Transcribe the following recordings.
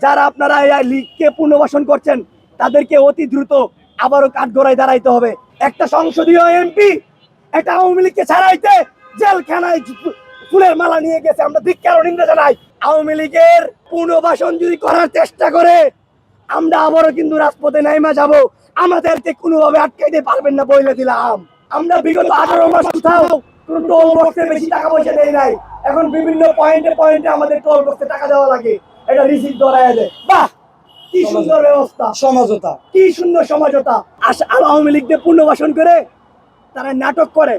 যারা আপনারা এই লীগকে পুনর্বাসন করছেন তাদেরকে অতি দ্রুত আবারও কাঠগড়ায় দাঁড়াইতে হবে। একটা সংসদীয় এমপি একটা আওয়ামী লীগকে ছাড়াইতে জেলখানায় ফুলের মালা নিয়ে গেছে। আমরা ধিক্কার ও নিন্দা জানাই। আওয়ামী লীগের পুনর্বাসন যদি করার চেষ্টা করে আমরা আবারও কিন্তু রাজপথে নাইমা যাব। আমাদেরকে কোনোভাবে আটকাইতে পারবেন না বলে দিলাম। আমরা বিগত 18 মাস কোথাও কোনো টোল বক্সে বেশি টাকা পয়সা দেয় নাই। এখন বিভিন্ন পয়েন্টে পয়েন্টে আমাদের টোল বক্সে টাকা দেওয়া লাগে, এটা রিসিভ ধরায় দেয়। বাহ, কি সুন্দর ব্যবস্থা, সমঝোতা, কি সুন্দর সমঝোতা। আর আওয়ামী লীগদের পুনর্বাসন করে তারা নাটক করে।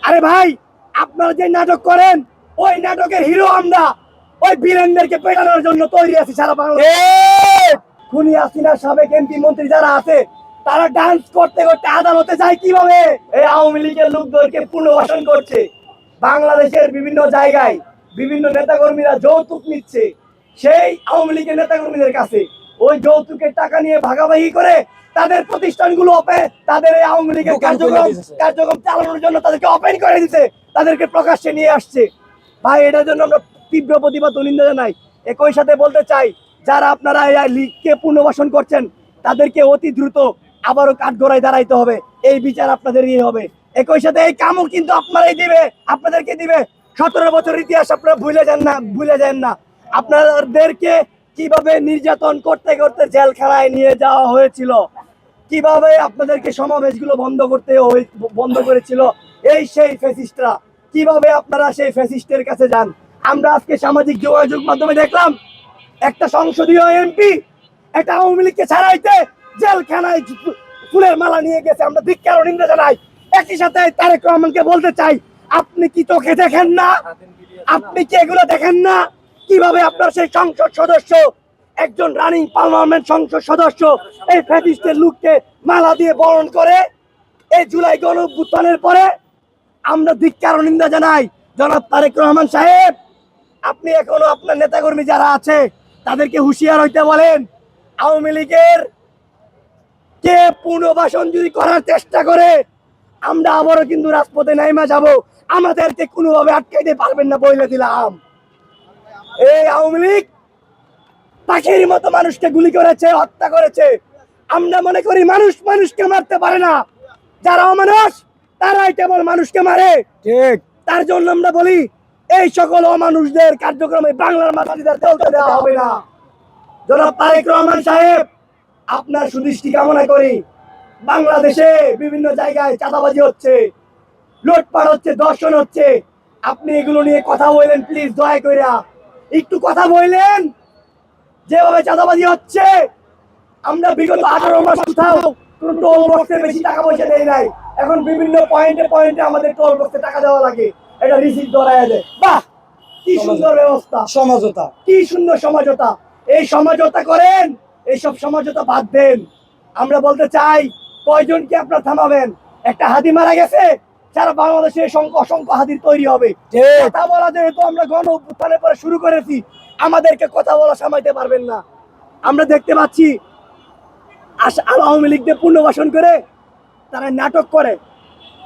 আরে ভাই, আপনারা যে নাটক করেন ওই নাটকের হিরো আমরা। ওই ভিলেনদেরকে পেটানোর জন্য তৈরি আছি সারা বাংলাদেশে। খুনি হাসিনার সাবেক এমপি মন্ত্রী যারা আছে তারা ডান্স করতে করতে আদালতে যায় কিভাবে? এই আওয়ামী লীগের লোকদেরকে পুনর্বাসন করছে। বাংলাদেশের বিভিন্ন জায়গায় বিভিন্ন নেতাকর্মীরা যৌতুক নিচ্ছে সেই আওয়ামী লীগের নেতাকর্মীদের কাছে। ওই যৌতুকের টাকা নিয়ে ভাগাভাগি করে তাদের প্রতিষ্ঠানগুলো তাদের এই আওয়ামী লীগের কার্যক্রম চালানোর জন্য তাদেরকে ওপেন করে দিতে, তাদেরকে প্রকাশ্যে নিয়ে আসছে। ভাই, এটার জন্য আমরা তীব্র প্রতিবাদ ও নিন্দা জানাই। একই সাথে বলতে চাই, যারা আপনারা এই লীগকে পুনর্বাসন করছেন তাদেরকে অতি দ্রুত আবারও কাঠগড়ায় দাঁড়াইতে হবে। এই বিচার আপনাদেরই হবে। একই সাথে এই কামও কিন্তু আপনাদেরকে দিবে। 17 বছর ইতিহাস আপনারা ভুলে যান না। আপনাদেরকে কিভাবে নির্যাতন করতে করতে জেলখানায় নিয়ে যাওয়া হয়েছিল, কিভাবে আপনাদেরকে সমাবেশগুলো বন্ধ করেছিল এই সেই ফ্যাসিস্টরা। কিভাবে আপনারা সেই ফ্যাসিস্টের কাছে যান। আমরা আজকে সামাজিক যোগাযোগ মাধ্যমে দেখলাম একটা সংসদীয় এমপি একটা আওয়ামী লীগকে ছাড়াইতে জেলখানায় ফুলের মালা নিয়ে গেছে। আমরা ধিক্কার ও নিন্দা জানাই। একই সাথে তারেক রহমানকে বলতে চাই, আপনি কি চোখে দেখেন না? আপনি কি এগুলো দেখেন না? কিভাবে আপনার সেই সংসদ সদস্য, একজন রানিং পার্লামেন্ট সংসদ সদস্য এই ফ্যাসিস্টের লোককে মালা দিয়ে বরণ করে। এই জুলাই গণঅভ্যুত্থানের পরে আমরা ধিক্কার ও নিন্দা জানাই। জনাব তারেক রহমান সাহেব, আপনি এখনো আপনার নেতাকর্মী যারা আছে তাদেরকে হুঁশিয়ার হইতে বলেন। আওয়ামী লীগের কে পুনর্বাসন যদি করার চেষ্টা করে আমরা আবারও কিন্তু রাজপথে নাইমা যাব। আমাদেরকে কোনোভাবে আটকাইতে পারবেন না বলে দিলাম। এই আওয়ামী লীগ পাখির মতো মানুষকে গুলি করেছে, হত্যা করেছে। আমরা মনে করি মানুষ মানুষকে মারতে পারে না, যারা অমানুষ তারাই কেবল মানুষকে মারে। ঠিক, তার জন্য আমরা বলি এই সকল অমানুষদের কার্যক্রমে বাংলার মাটিতে চলতে দেওয়া হবে না। জনাব তারেক রহমান সাহেব, আপনার সুদৃষ্টি কামনা করি। বাংলাদেশে বিভিন্ন জায়গায় চাঁদাবাজি হচ্ছে, লুটপাট হচ্ছে, ধর্ষণ হচ্ছে। আপনি এগুলো নিয়ে কথা বললেন, প্লিজ দয়া করে একটু কথা বললেন। যেভাবে চাঁদাবাজি হচ্ছে, আমরা বিগত 18 মাস কোথাও কোনো টোল বক্সে বেশি টাকা পয়সা দেয় নাই। এখন বিভিন্ন পয়েন্টে পয়েন্টে আমাদের টোল বক্সে টাকা দেওয়া লাগে, এটা রিসিভ ধরায় দেয়। বাহ, কি সুন্দর ব্যবস্থা, সমঝোতা, কি সুন্দর সমঝোতা। এই সমঝোতা করেন, এইসব সমঝোতা বাদ দেন। আমরা বলতে চাই, কয়জনকে আপনারা থামাবেন? একটা হাতি মারা গেছে, সারা বাংলাদেশে অসংখ্য হাতির তৈরি হবে। কথা বলা যেহেতু আমরা গণ অভ্যুত্থানের পরে শুরু করেছি, আমাদেরকে কথা বলা সামাইতে পারবেন না। আমরা দেখতে পাচ্ছি আওয়ামী লীগদের পুনর্বাসন করে তারা নাটক করে।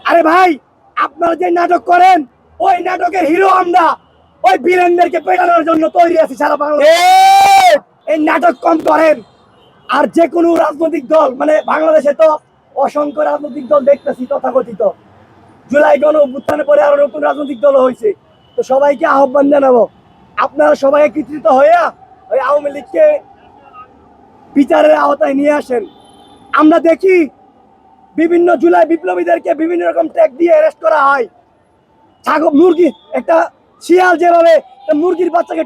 আরে ভাই, আপনারা যে নাটক করেন ওই নাটকের হিরো আমরা। ওই ভিলেনদেরকে পেটানোর জন্য তৈরি আছি সারা বাংলাদেশে। এই নাটক কম করেন। আর যে কোনো রাজনৈতিক দল, মানে বাংলাদেশে তো অসংখ্য রাজনৈতিক দল দেখতেছি তথাকথিত। জুলাই গণঅভ্যুত্থানের পরে আরো নতুন রাজনৈতিক দল হয়েছে। তো সবাইকে আহ্বান জানাবো, আপনারা সবাই একত্রিত হইয়া ওই আওয়ামী লীগকে বিচারের আওতায় নিয়ে আসেন। আমরা দেখি বিভিন্ন জুলাই বিপ্লবীদেরকে বিভিন্ন রকম ট্যাগ দিয়ে অ্যারেস্ট করা হয়। মুরগি, একটা শিয়াল যেভাবে মুরগির বাচ্চাকে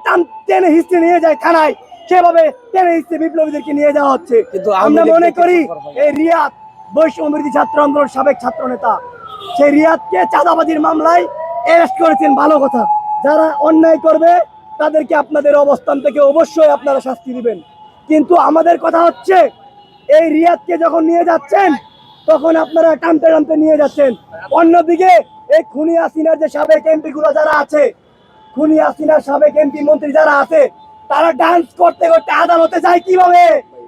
টেনে হিস্ট্রি নিয়ে যায় থানায়, সেভাবে টেনে হিস্ট্রি বিপ্লবীদেরকে নিয়ে যাওয়া হচ্ছে। কিন্তু আমরা মনে করি এই রিয়াদ বৈষম্যবিরোধী ছাত্র আন্দোলন সাবেক ছাত্র নেতা, সেই রিয়াদকে চাঁদাবাজির মামলায় অ্যারেস্ট করেছেন, ভালো কথা। যারা অন্যায় করবে তাদেরকে আপনাদের অবস্থান থেকে অবশ্যই আপনারা শাস্তি দিবেন। কিন্তু আমাদের কথা হচ্ছে, এই রিয়াদকে যখন নিয়ে যাচ্ছেন তখন আপনারা টানতে টানতে নিয়ে যাচ্ছেন। অন্যদিকে এই খুনি হাসিনার যে সাবেক এমপি গুলো যারা আছে, খুনি হাসিনার সাবেক এমপি মন্ত্রী যারা আছে, তারা ডান্স করতে করতে আদালতে যায় কিভাবে?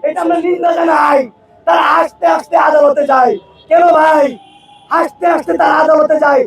এটা আমরা নিন্দা জানাই। তারা হাসতে হাসতে আদালতে যায়। কেন ভাই? হাসতে হাসতে তারা আদালতে যায়।